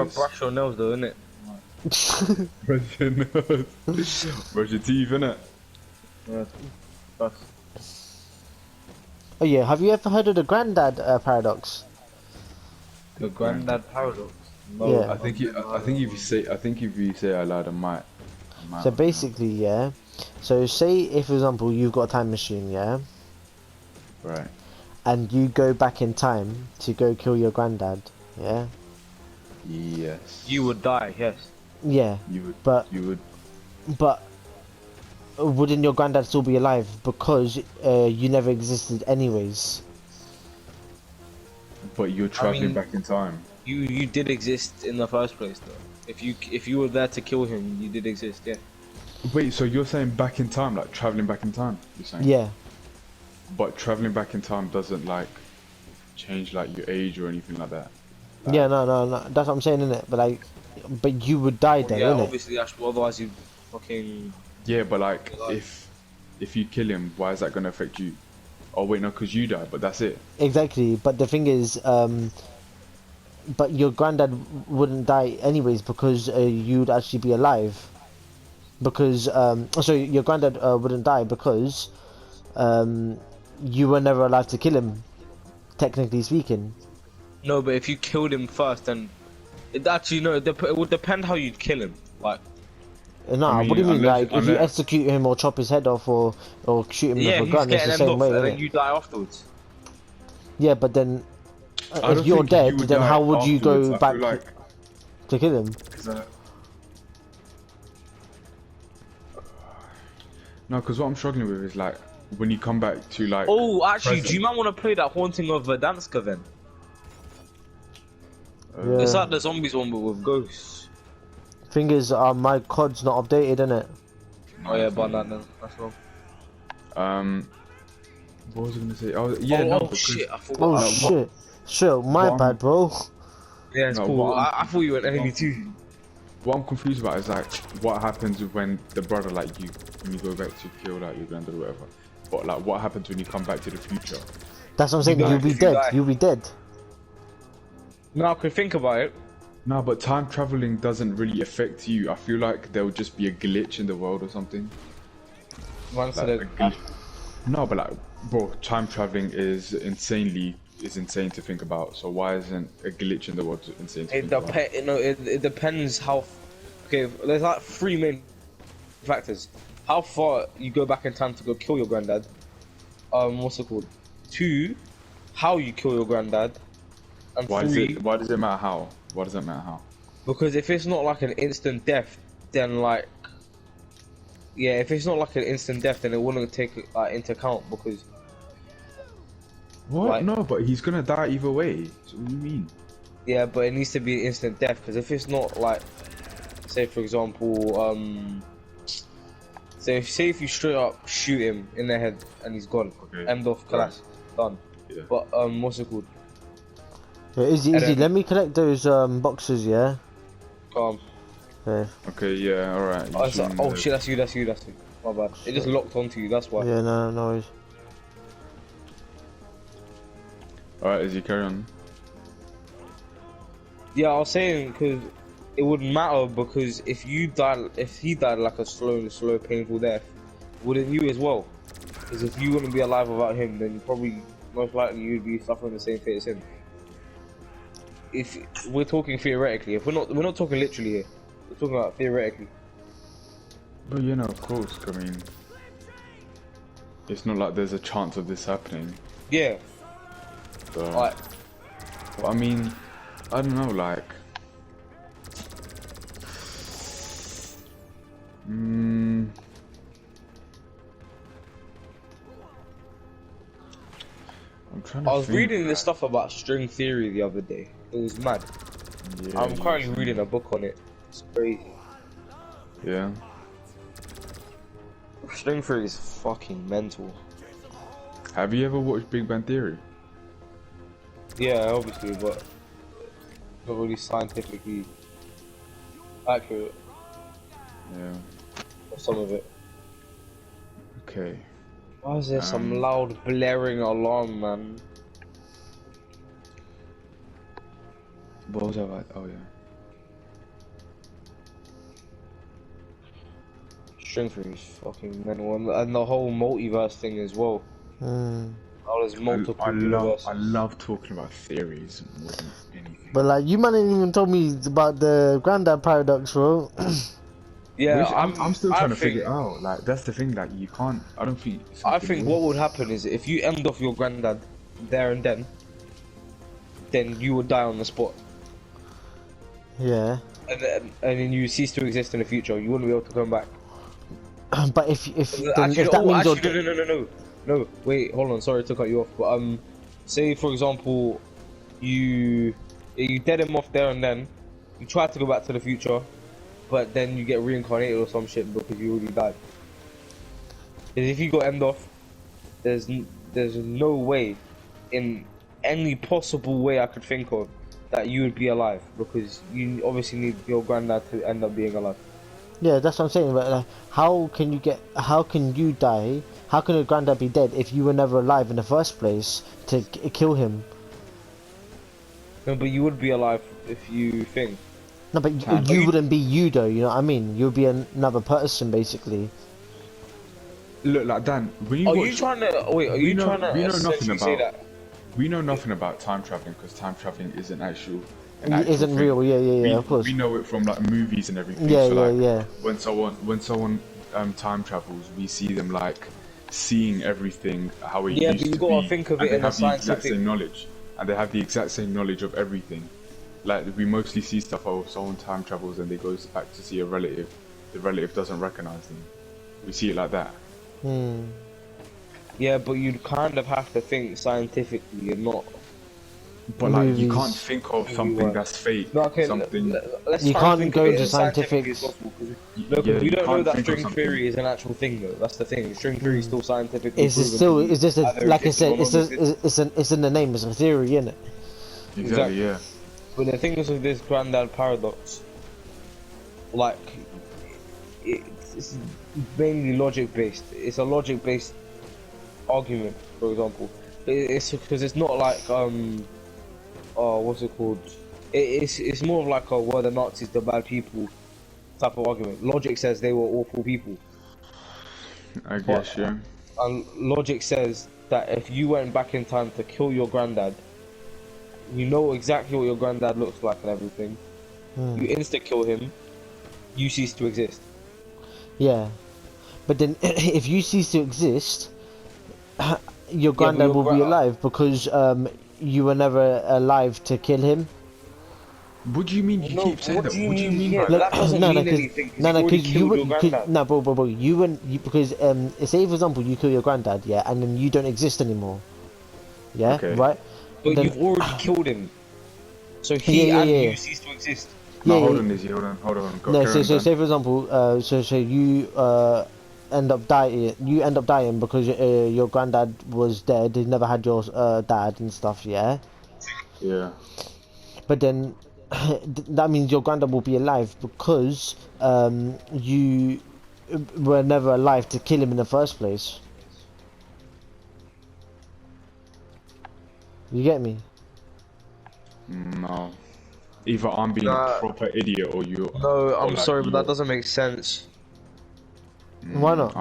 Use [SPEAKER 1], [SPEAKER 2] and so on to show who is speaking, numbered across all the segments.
[SPEAKER 1] Brush your nails though, innit?
[SPEAKER 2] Brush your nose. Brush your teeth, innit?
[SPEAKER 1] Yeah. Brush.
[SPEAKER 3] Oh yeah, have you ever heard of the Grandad paradox?
[SPEAKER 1] The Grandad paradox. No,
[SPEAKER 3] Yeah.
[SPEAKER 2] I think if you say it out loud, I might.
[SPEAKER 3] So basically, yeah. So say if, for example, you've got a time machine, yeah,
[SPEAKER 2] Right.
[SPEAKER 3] and you go back in time to go kill your granddad, yeah.
[SPEAKER 2] Yes.
[SPEAKER 1] you would die. Yes.
[SPEAKER 3] Yeah.
[SPEAKER 2] You would.
[SPEAKER 3] But
[SPEAKER 2] You would.
[SPEAKER 3] but wouldn't your granddad still be alive because you never existed anyways?
[SPEAKER 2] But you're traveling
[SPEAKER 1] mean-
[SPEAKER 2] back in time.
[SPEAKER 1] You did exist in the first place though. If you were there to kill him, you did exist. Yeah.
[SPEAKER 2] Wait, so you're saying back in time, like traveling back in time? You're saying?
[SPEAKER 3] Yeah.
[SPEAKER 2] But traveling back in time doesn't like change like your age or anything like that. Like,
[SPEAKER 3] Yeah. No. That's what I'm saying, innit? But you would die then,
[SPEAKER 1] Yeah.
[SPEAKER 3] innit?
[SPEAKER 1] Obviously, otherwise you fucking.
[SPEAKER 2] Yeah, but like
[SPEAKER 1] Like-
[SPEAKER 2] if you kill him, why is that gonna affect you? Oh wait, no, because you die, but that's it.
[SPEAKER 3] Exactly. But the thing is, but your granddad wouldn't die anyways because you'd actually be alive. Because so your granddad wouldn't die because you were never alive to kill him, technically speaking.
[SPEAKER 1] No, but if you killed him first, then it actually no. It would depend how you'd kill him. Like.
[SPEAKER 3] No,
[SPEAKER 2] I mean,
[SPEAKER 3] what do you mean?
[SPEAKER 2] unless-
[SPEAKER 3] Like, if you
[SPEAKER 2] unless-
[SPEAKER 3] execute him or chop his head off or shoot him
[SPEAKER 1] Yeah,
[SPEAKER 3] with a
[SPEAKER 1] he's
[SPEAKER 3] gun, it's
[SPEAKER 1] getting
[SPEAKER 3] the
[SPEAKER 1] end
[SPEAKER 3] same
[SPEAKER 1] off,
[SPEAKER 3] way,
[SPEAKER 1] and
[SPEAKER 3] innit?
[SPEAKER 1] then you die afterwards.
[SPEAKER 3] Yeah, but then
[SPEAKER 2] I
[SPEAKER 3] if
[SPEAKER 2] don't
[SPEAKER 3] you're
[SPEAKER 2] think
[SPEAKER 3] dead,
[SPEAKER 2] you would
[SPEAKER 3] then
[SPEAKER 2] die
[SPEAKER 3] how would you
[SPEAKER 2] afterwards.
[SPEAKER 3] go
[SPEAKER 2] I
[SPEAKER 3] back
[SPEAKER 2] feel like,
[SPEAKER 3] to kill him?
[SPEAKER 2] no, because what I'm struggling with is like when you come back to like.
[SPEAKER 1] Oh, actually,
[SPEAKER 2] present.
[SPEAKER 1] do you might want to play that Haunting of Verdansk then?
[SPEAKER 3] Yeah.
[SPEAKER 1] It's like the zombies one, but with ghosts.
[SPEAKER 3] Thing is, my COD's not updated, innit?
[SPEAKER 1] Oh yeah, but that's wrong.
[SPEAKER 2] What was I gonna say? Oh yeah,
[SPEAKER 1] oh,
[SPEAKER 2] no.
[SPEAKER 1] oh
[SPEAKER 2] because-
[SPEAKER 1] shit, I forgot.
[SPEAKER 3] Oh
[SPEAKER 2] what-
[SPEAKER 3] shit! Sure, my
[SPEAKER 2] what-
[SPEAKER 3] bad, bro.
[SPEAKER 1] Yeah, it's
[SPEAKER 2] No,
[SPEAKER 1] cool.
[SPEAKER 2] what-
[SPEAKER 1] I thought you went early too.
[SPEAKER 2] What I'm confused about is like what happens when the brother like you when you go back to kill like your granddad or whatever. But like what happens when you come back to the future?
[SPEAKER 3] That's what I'm saying.
[SPEAKER 1] die
[SPEAKER 3] You'll be
[SPEAKER 1] if you
[SPEAKER 3] dead.
[SPEAKER 1] die.
[SPEAKER 3] You'll be dead.
[SPEAKER 1] Now I could think about it.
[SPEAKER 2] No, but time traveling doesn't really affect you. I feel like there would just be a glitch in the world or something.
[SPEAKER 1] Once
[SPEAKER 2] Like,
[SPEAKER 1] the-
[SPEAKER 2] a glitch. No, but like, bro, time traveling is insane to think about. So why isn't a glitch in the world insane to
[SPEAKER 1] It
[SPEAKER 2] think about?
[SPEAKER 1] it depends how. Okay, there's like three main factors: how far you go back in time to go kill your granddad. What's it called? 2, how you kill your granddad. And
[SPEAKER 2] Why
[SPEAKER 1] 3,
[SPEAKER 2] does it matter how? Why does it matter how?
[SPEAKER 1] because if it's not like an instant death, then like, yeah, if it's not like an instant death, then it wouldn't take into account because.
[SPEAKER 2] What?
[SPEAKER 1] Like-
[SPEAKER 2] No, but he's gonna die either way. So what do you mean?
[SPEAKER 1] Yeah, but it needs to be instant death because if it's not like, say for example, say if you straight up shoot him in the head and he's gone,
[SPEAKER 2] Okay.
[SPEAKER 1] end of class, done.
[SPEAKER 2] Yeah.
[SPEAKER 1] But what's it called?
[SPEAKER 3] Yeah, easy.
[SPEAKER 1] And then-
[SPEAKER 3] Let me collect those boxes, yeah. Yeah.
[SPEAKER 2] Okay, yeah, alright.
[SPEAKER 1] Oh, shit, that's you. My bad. It just locked onto you. That's why.
[SPEAKER 3] Yeah, no worries.
[SPEAKER 2] Alright, Izzy, carry on.
[SPEAKER 1] Yeah, I was saying because it wouldn't matter because if he died like a slow, painful death, wouldn't you as well? Because if you wouldn't be alive without him, then probably most likely you'd be suffering the same fate as him. If we're talking theoretically, if we're not talking literally here, we're talking about theoretically.
[SPEAKER 2] But you know, of course, I mean, it's not like there's a chance of this happening.
[SPEAKER 1] Yeah,
[SPEAKER 2] So,
[SPEAKER 1] like
[SPEAKER 2] but I mean, I don't know, like, I'm trying to
[SPEAKER 1] I was
[SPEAKER 2] think.
[SPEAKER 1] reading this stuff about string theory the other day. It was mad.
[SPEAKER 2] Yeah,
[SPEAKER 1] I'm currently reading a book on it. It's crazy.
[SPEAKER 2] Yeah.
[SPEAKER 1] String theory is fucking mental.
[SPEAKER 2] Have you ever watched Big Bang Theory?
[SPEAKER 1] Yeah, obviously, but not really scientifically accurate.
[SPEAKER 2] Yeah.
[SPEAKER 1] Or some of it.
[SPEAKER 2] Okay.
[SPEAKER 1] Why is there some loud blaring alarm, man?
[SPEAKER 2] What was I like? Oh yeah.
[SPEAKER 1] string theory is fucking mental, and the whole multiverse thing as well.
[SPEAKER 3] Mm.
[SPEAKER 1] Oh, there's multiple
[SPEAKER 2] I
[SPEAKER 1] universes.
[SPEAKER 2] love talking about theories more than anything.
[SPEAKER 3] But like, you man ain't even told me about the Grandad paradox, bro.
[SPEAKER 1] Yeah,
[SPEAKER 2] Which I'm still
[SPEAKER 1] I
[SPEAKER 2] trying to
[SPEAKER 1] think
[SPEAKER 2] figure out. Like that's the thing. Like you can't. I don't think.
[SPEAKER 1] I
[SPEAKER 2] Something
[SPEAKER 1] think what would happen is if you end off your granddad there and then you would die on the spot,
[SPEAKER 3] Yeah.
[SPEAKER 1] and then you cease to exist in the future. You wouldn't be able to come back.
[SPEAKER 3] But if then
[SPEAKER 1] Actually,
[SPEAKER 3] if that means you're
[SPEAKER 1] actually, no. Wait, hold on. Sorry to cut you off, but say for example, you dead him off there and then. You try to go back to the future, but then you get reincarnated or some shit because you already died. 'Cause if you got end off, there's no way, in any possible way I could think of, that you would be alive because you obviously need your granddad to end up being alive.
[SPEAKER 3] yeah, that's what I'm saying. But like, how can you die? How can your granddad be dead if you were never alive in the first place to kill him?
[SPEAKER 1] No, but you would be alive if you think.
[SPEAKER 3] No, but you wouldn't be you though. You know what I mean? You'd be another person basically.
[SPEAKER 2] Look, like Dan, when you
[SPEAKER 1] Are
[SPEAKER 2] watch,
[SPEAKER 1] you trying to wait? Are
[SPEAKER 2] we
[SPEAKER 1] you
[SPEAKER 2] know,
[SPEAKER 1] trying to
[SPEAKER 2] we know nothing
[SPEAKER 1] essentially say
[SPEAKER 2] about
[SPEAKER 1] that?
[SPEAKER 2] we know nothing about time traveling because time traveling isn't an
[SPEAKER 3] It
[SPEAKER 2] actual
[SPEAKER 3] isn't
[SPEAKER 2] thing.
[SPEAKER 3] real. Yeah, of course.
[SPEAKER 2] We know it from like movies and everything.
[SPEAKER 3] Yeah,
[SPEAKER 2] so
[SPEAKER 3] yeah,
[SPEAKER 2] like
[SPEAKER 3] yeah.
[SPEAKER 2] when someone time travels, we see them like seeing everything how it
[SPEAKER 1] Yeah,
[SPEAKER 2] used
[SPEAKER 1] but you
[SPEAKER 2] to
[SPEAKER 1] gotta
[SPEAKER 2] be,
[SPEAKER 1] think of
[SPEAKER 2] and
[SPEAKER 1] it
[SPEAKER 2] they
[SPEAKER 1] in a
[SPEAKER 2] have the exact
[SPEAKER 1] scientific.
[SPEAKER 2] same knowledge, and they have the exact same knowledge of everything. Like we mostly see stuff of someone time travels and they goes back to see a relative. The relative doesn't recognize them. We see it like that.
[SPEAKER 3] Hmm.
[SPEAKER 1] Yeah, but you'd kind of have to think scientifically and not.
[SPEAKER 2] But like you can't
[SPEAKER 3] Movies.
[SPEAKER 2] think of something that's fake.
[SPEAKER 1] No, okay.
[SPEAKER 2] Something.
[SPEAKER 1] Let's
[SPEAKER 3] You
[SPEAKER 1] try
[SPEAKER 3] can't
[SPEAKER 1] and think
[SPEAKER 3] go
[SPEAKER 1] of it
[SPEAKER 3] into
[SPEAKER 1] as scientifically as
[SPEAKER 3] scientifics.
[SPEAKER 1] possible.
[SPEAKER 2] Yeah,
[SPEAKER 1] Because we
[SPEAKER 2] you
[SPEAKER 1] don't know
[SPEAKER 2] can't
[SPEAKER 1] that
[SPEAKER 2] think of
[SPEAKER 1] string
[SPEAKER 2] something.
[SPEAKER 1] theory is an actual thing, though. That's the thing. String theory is still scientifically
[SPEAKER 3] It's
[SPEAKER 1] proven.
[SPEAKER 3] still, it's just
[SPEAKER 1] either
[SPEAKER 3] like I
[SPEAKER 1] existing
[SPEAKER 3] said,
[SPEAKER 1] or non-existent.
[SPEAKER 3] it's in the name. It's a theory, isn't it?
[SPEAKER 2] Exactly. Yeah.
[SPEAKER 1] But the thing is with this Grandad paradox, like, it's mainly logic based. It's a logic based argument, for example. It's because it's not like what's it called? It's more of like a were the Nazis the bad people type of argument. Logic says they were awful people.
[SPEAKER 2] I guess. Yeah.
[SPEAKER 1] And logic says that if you went back in time to kill your granddad, you know exactly what your granddad looks like and everything. You insta kill him, you cease to exist.
[SPEAKER 3] Yeah, but then if you cease to exist, your granddad will be alive because you were never alive to kill him.
[SPEAKER 2] What do you mean? You keep saying
[SPEAKER 1] What
[SPEAKER 2] that.
[SPEAKER 1] do you
[SPEAKER 2] What do you
[SPEAKER 1] mean?
[SPEAKER 2] mean
[SPEAKER 1] Yeah,
[SPEAKER 2] by
[SPEAKER 1] that doesn't
[SPEAKER 3] no,
[SPEAKER 1] mean
[SPEAKER 3] no,
[SPEAKER 1] anything.
[SPEAKER 3] no,
[SPEAKER 1] No,
[SPEAKER 3] because you
[SPEAKER 1] your
[SPEAKER 3] would,
[SPEAKER 1] granddad.
[SPEAKER 3] no, bro, you wouldn't, because say for example you kill your granddad, yeah, and then you don't exist anymore, yeah,
[SPEAKER 2] Okay.
[SPEAKER 3] right?
[SPEAKER 1] But
[SPEAKER 3] Then,
[SPEAKER 1] you've already killed him. So he
[SPEAKER 3] Yeah,
[SPEAKER 1] and
[SPEAKER 3] yeah.
[SPEAKER 1] you cease to exist.
[SPEAKER 2] No,
[SPEAKER 3] yeah,
[SPEAKER 2] hold
[SPEAKER 3] yeah.
[SPEAKER 2] on, Izzy. Hold on. Go,
[SPEAKER 3] No,
[SPEAKER 2] carry on, Dan.
[SPEAKER 3] say for example, so you end up dying. You end up dying because your granddad was dead. He never had your dad and stuff. Yeah,
[SPEAKER 2] Yeah.
[SPEAKER 3] but then that means your granddad will be alive because you were never alive to kill him in the first place. You get me?
[SPEAKER 2] No. Either I'm being a proper idiot or you.
[SPEAKER 1] No,
[SPEAKER 2] or
[SPEAKER 1] I'm
[SPEAKER 2] like
[SPEAKER 1] sorry, but that
[SPEAKER 2] you're-
[SPEAKER 1] doesn't make sense.
[SPEAKER 3] Why not?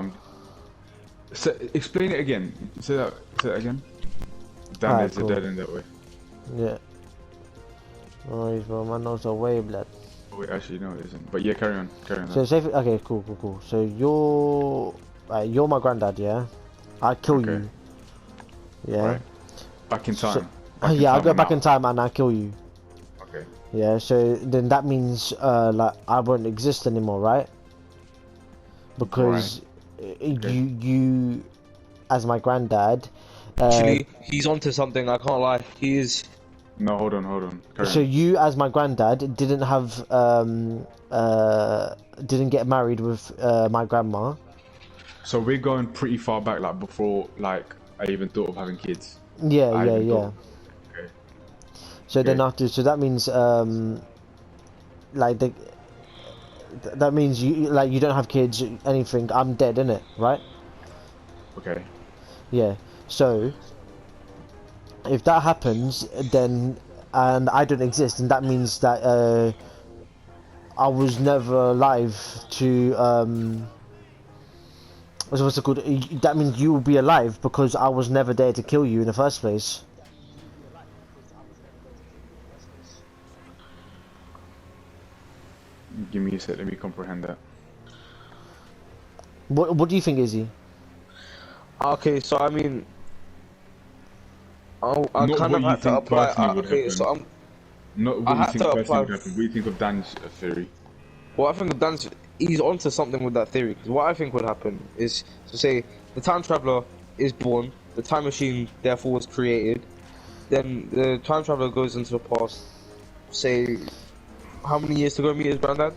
[SPEAKER 2] So, explain it again. Say that again. Damn,
[SPEAKER 3] Alright,
[SPEAKER 2] it's
[SPEAKER 3] cool.
[SPEAKER 2] dead end that way.
[SPEAKER 3] Yeah. Oh, bro, my nose are way blood.
[SPEAKER 2] Oh, wait, actually, no, it isn't. But yeah, carry on.
[SPEAKER 3] So say, okay, cool. So you're my granddad, yeah. I kill
[SPEAKER 2] Okay.
[SPEAKER 3] you. Yeah.
[SPEAKER 2] Right. Back in time.
[SPEAKER 3] So,
[SPEAKER 2] Back in
[SPEAKER 3] yeah, I
[SPEAKER 2] time
[SPEAKER 3] go
[SPEAKER 2] or
[SPEAKER 3] back
[SPEAKER 2] now?
[SPEAKER 3] in time and I kill you.
[SPEAKER 2] Okay.
[SPEAKER 3] Yeah. So then that means like I won't exist anymore, right? Because you as my granddad.
[SPEAKER 1] Actually, he's onto something. I can't lie. He is.
[SPEAKER 2] No, hold on. Carry
[SPEAKER 3] So
[SPEAKER 2] on.
[SPEAKER 3] you as my granddad didn't have didn't get married with my grandma.
[SPEAKER 2] So we're going pretty far back, like before, like I even thought of having kids.
[SPEAKER 3] Yeah.
[SPEAKER 2] Okay.
[SPEAKER 3] So then
[SPEAKER 2] Okay.
[SPEAKER 3] after, so that means like that means you like you don't have kids, anything. I'm dead, innit? Right?
[SPEAKER 2] Okay.
[SPEAKER 3] Yeah. So if that happens, then and I don't exist, and that means that I was never alive to what's it called? That means you will be alive because I was never there to kill you in the first place.
[SPEAKER 2] Give me a sec. Let me comprehend that.
[SPEAKER 3] What do you think, Izzy?
[SPEAKER 1] Okay, so I mean, I
[SPEAKER 2] Not
[SPEAKER 1] kind
[SPEAKER 2] what
[SPEAKER 1] of
[SPEAKER 2] you
[SPEAKER 1] had to
[SPEAKER 2] think
[SPEAKER 1] apply.
[SPEAKER 2] personally would
[SPEAKER 1] Okay,
[SPEAKER 2] happen.
[SPEAKER 1] so
[SPEAKER 2] Not
[SPEAKER 1] I
[SPEAKER 2] what you
[SPEAKER 1] had
[SPEAKER 2] think
[SPEAKER 1] to
[SPEAKER 2] personally
[SPEAKER 1] apply.
[SPEAKER 2] would happen. What do you think of Dan's theory?
[SPEAKER 1] Well, I think Dan's he's onto something with that theory. Because what I think would happen is to say the time traveler is born, the time machine therefore was created. Then the time traveler goes into the past. Say, how many years to go meet his granddad?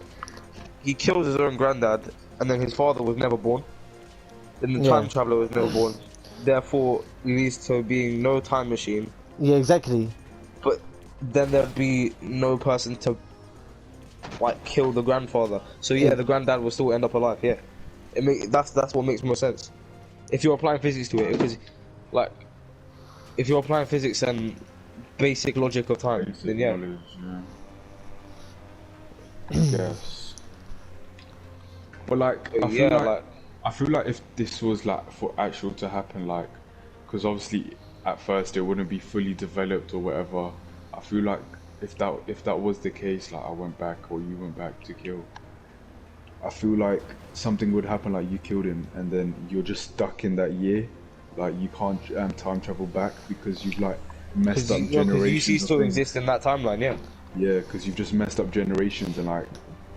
[SPEAKER 1] He kills his own granddad, and then his father was never born. Then the
[SPEAKER 3] Yeah.
[SPEAKER 1] time traveler was never born. Therefore, leads to being no time machine.
[SPEAKER 3] Yeah, exactly.
[SPEAKER 1] But then there'd be no person to like kill the grandfather. So yeah, the granddad will still end up alive. Yeah, that's what makes more sense. If you're applying physics to it, because like if you're applying physics and basic logic of time,
[SPEAKER 2] Basic
[SPEAKER 1] then yeah.
[SPEAKER 2] knowledge, yeah. I guess. But like,
[SPEAKER 1] Yeah, like
[SPEAKER 2] I feel like if this was like for actual to happen, like, because obviously at first it wouldn't be fully developed or whatever. I feel like if that was the case, like I went back or you went back to kill, I feel like something would happen, like you killed him, and then you're just stuck in that year, like you can't time travel back because you've like messed up generations.
[SPEAKER 1] you cease
[SPEAKER 2] of
[SPEAKER 1] to
[SPEAKER 2] things.
[SPEAKER 1] exist in that timeline. Yeah.
[SPEAKER 2] Yeah, because you've just messed up generations and like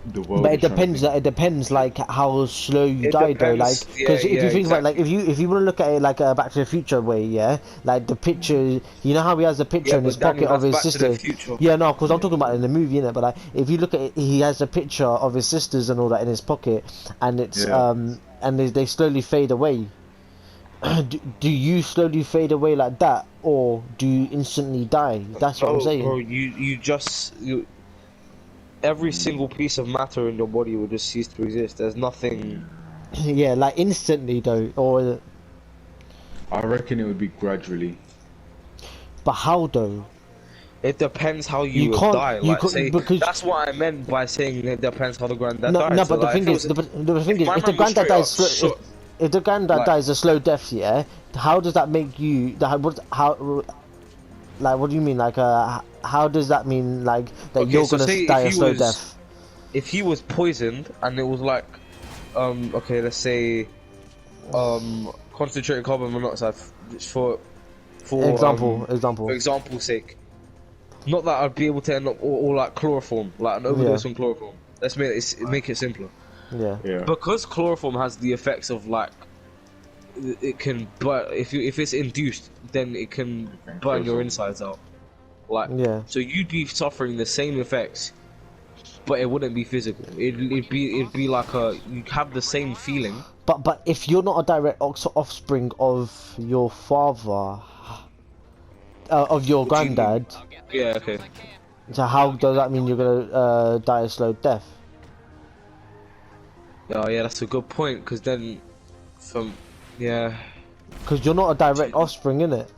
[SPEAKER 2] the world.
[SPEAKER 3] But it
[SPEAKER 2] is trying to
[SPEAKER 3] depends.
[SPEAKER 2] think-
[SPEAKER 3] It depends, like how slow you
[SPEAKER 1] It
[SPEAKER 3] die, though. Like,
[SPEAKER 1] depends,
[SPEAKER 3] because if
[SPEAKER 1] yeah,
[SPEAKER 3] you think about, like,
[SPEAKER 1] exactly.
[SPEAKER 3] if you want to look at it like a Back to the Future way, yeah, like the picture. You know how he has a picture
[SPEAKER 1] Yeah,
[SPEAKER 3] in his
[SPEAKER 1] but Daniel,
[SPEAKER 3] pocket of
[SPEAKER 1] that's
[SPEAKER 3] his
[SPEAKER 1] Back to the
[SPEAKER 3] sister.
[SPEAKER 1] Future.
[SPEAKER 3] Yeah, no, because I'm talking about it in the movie, innit? But like, if you look at it, he has a picture of his sisters and all that in his pocket, and it's
[SPEAKER 2] Yeah.
[SPEAKER 3] and they slowly fade away. Do you slowly fade away like that, or do you instantly die? That's what I'm
[SPEAKER 1] No,
[SPEAKER 3] saying.
[SPEAKER 1] bro, every single piece of matter in your body will just cease to exist. There's nothing.
[SPEAKER 3] Yeah, like instantly though, or
[SPEAKER 2] I reckon it would be gradually.
[SPEAKER 3] but how though?
[SPEAKER 1] It depends how
[SPEAKER 3] You
[SPEAKER 1] you would
[SPEAKER 3] can't.
[SPEAKER 1] die.
[SPEAKER 3] You
[SPEAKER 1] Like,
[SPEAKER 3] can't
[SPEAKER 1] say
[SPEAKER 3] because
[SPEAKER 1] that's what I meant by saying it depends how the granddad
[SPEAKER 3] no,
[SPEAKER 1] died.
[SPEAKER 3] no.
[SPEAKER 1] So,
[SPEAKER 3] But the
[SPEAKER 1] like,
[SPEAKER 3] thing is, the thing is,
[SPEAKER 1] my
[SPEAKER 3] if the
[SPEAKER 1] man was
[SPEAKER 3] granddad
[SPEAKER 1] straight
[SPEAKER 3] dies
[SPEAKER 1] up
[SPEAKER 3] slow,
[SPEAKER 1] shot,
[SPEAKER 3] if the granddad
[SPEAKER 1] like,
[SPEAKER 3] dies a slow death, yeah, how does that make you? How? Like, what do you mean? Like, how does that mean? Like that
[SPEAKER 1] okay,
[SPEAKER 3] you're
[SPEAKER 1] so
[SPEAKER 3] gonna
[SPEAKER 1] say
[SPEAKER 3] die a slow death?
[SPEAKER 1] if he was poisoned and it was like, okay, let's say, concentrated carbon monoxide for
[SPEAKER 3] Example.
[SPEAKER 1] for example's sake. Not that I'd be able to end up or like chloroform, like an overdose
[SPEAKER 3] Yeah.
[SPEAKER 1] on chloroform. Let's make it simpler.
[SPEAKER 3] Yeah.
[SPEAKER 2] Yeah.
[SPEAKER 1] Because chloroform has the effects of like it can, but if it's induced, then it can burn your insides out. Like,
[SPEAKER 3] Yeah.
[SPEAKER 1] so you'd be suffering the same effects, but it wouldn't be physical. It'd be like you'd have the same feeling.
[SPEAKER 3] But if you're not a direct offspring of your father, of your
[SPEAKER 1] What do you mean?
[SPEAKER 3] granddad,
[SPEAKER 1] Yeah, okay.
[SPEAKER 3] so how does that mean you're gonna die a slow death?
[SPEAKER 1] Oh yeah, that's a good point. Because then, yeah,
[SPEAKER 3] Because you're not a direct offspring, innit?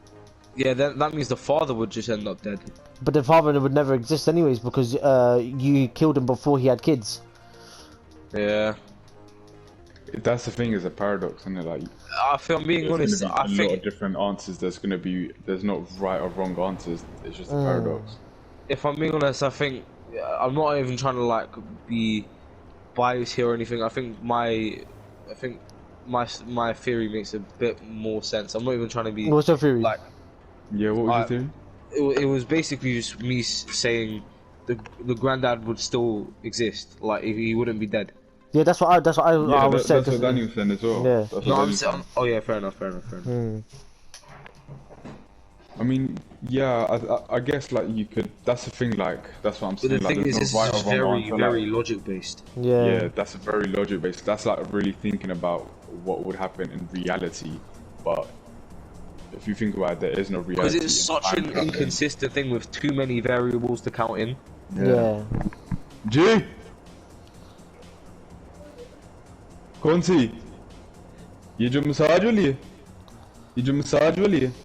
[SPEAKER 1] yeah, then that means the father would just end up dead.
[SPEAKER 3] But the father would never exist anyways because you killed him before he had kids.
[SPEAKER 1] Yeah.
[SPEAKER 2] That's the thing, is a paradox, isn't it? Like,
[SPEAKER 1] I feel I'm being
[SPEAKER 2] there's
[SPEAKER 1] honest.
[SPEAKER 2] gonna be
[SPEAKER 1] I
[SPEAKER 2] a lot
[SPEAKER 1] think
[SPEAKER 2] of different answers. There's not right or wrong answers. It's just a paradox.
[SPEAKER 1] if I'm being honest, I think I'm not even trying to like be biased here or anything. I think my theory makes a bit more sense. I'm not even trying to be
[SPEAKER 3] What's your theory?
[SPEAKER 1] like.
[SPEAKER 2] Yeah, what was your theory?
[SPEAKER 1] It was basically just me saying the granddad would still exist. Like he wouldn't be dead.
[SPEAKER 3] Yeah, that's what I
[SPEAKER 2] Yeah,
[SPEAKER 3] was saying.
[SPEAKER 2] that's what Daniel said as well.
[SPEAKER 3] Yeah.
[SPEAKER 2] That's what
[SPEAKER 1] No, I'm
[SPEAKER 2] Daniel
[SPEAKER 1] saying.
[SPEAKER 2] said.
[SPEAKER 1] Oh yeah, fair enough.
[SPEAKER 2] I mean, yeah, I guess like you could. That's the thing. Like, that's what I'm
[SPEAKER 1] But
[SPEAKER 2] saying.
[SPEAKER 1] the
[SPEAKER 2] Like,
[SPEAKER 1] thing is,
[SPEAKER 2] there's
[SPEAKER 1] it's
[SPEAKER 2] no right
[SPEAKER 1] just
[SPEAKER 2] or wrong
[SPEAKER 1] very,
[SPEAKER 2] answer.
[SPEAKER 1] very
[SPEAKER 2] Like,
[SPEAKER 1] logic based.
[SPEAKER 3] Yeah.
[SPEAKER 2] yeah, that's a very logic based. That's like really thinking about what would happen in reality. But if you think about it, there is no reality.
[SPEAKER 1] Because it's
[SPEAKER 2] in
[SPEAKER 1] such
[SPEAKER 2] time
[SPEAKER 1] an
[SPEAKER 2] traveling.
[SPEAKER 1] inconsistent thing with too many variables to count in.
[SPEAKER 3] Yeah.
[SPEAKER 2] G. कौन सी ये जो massage वाली है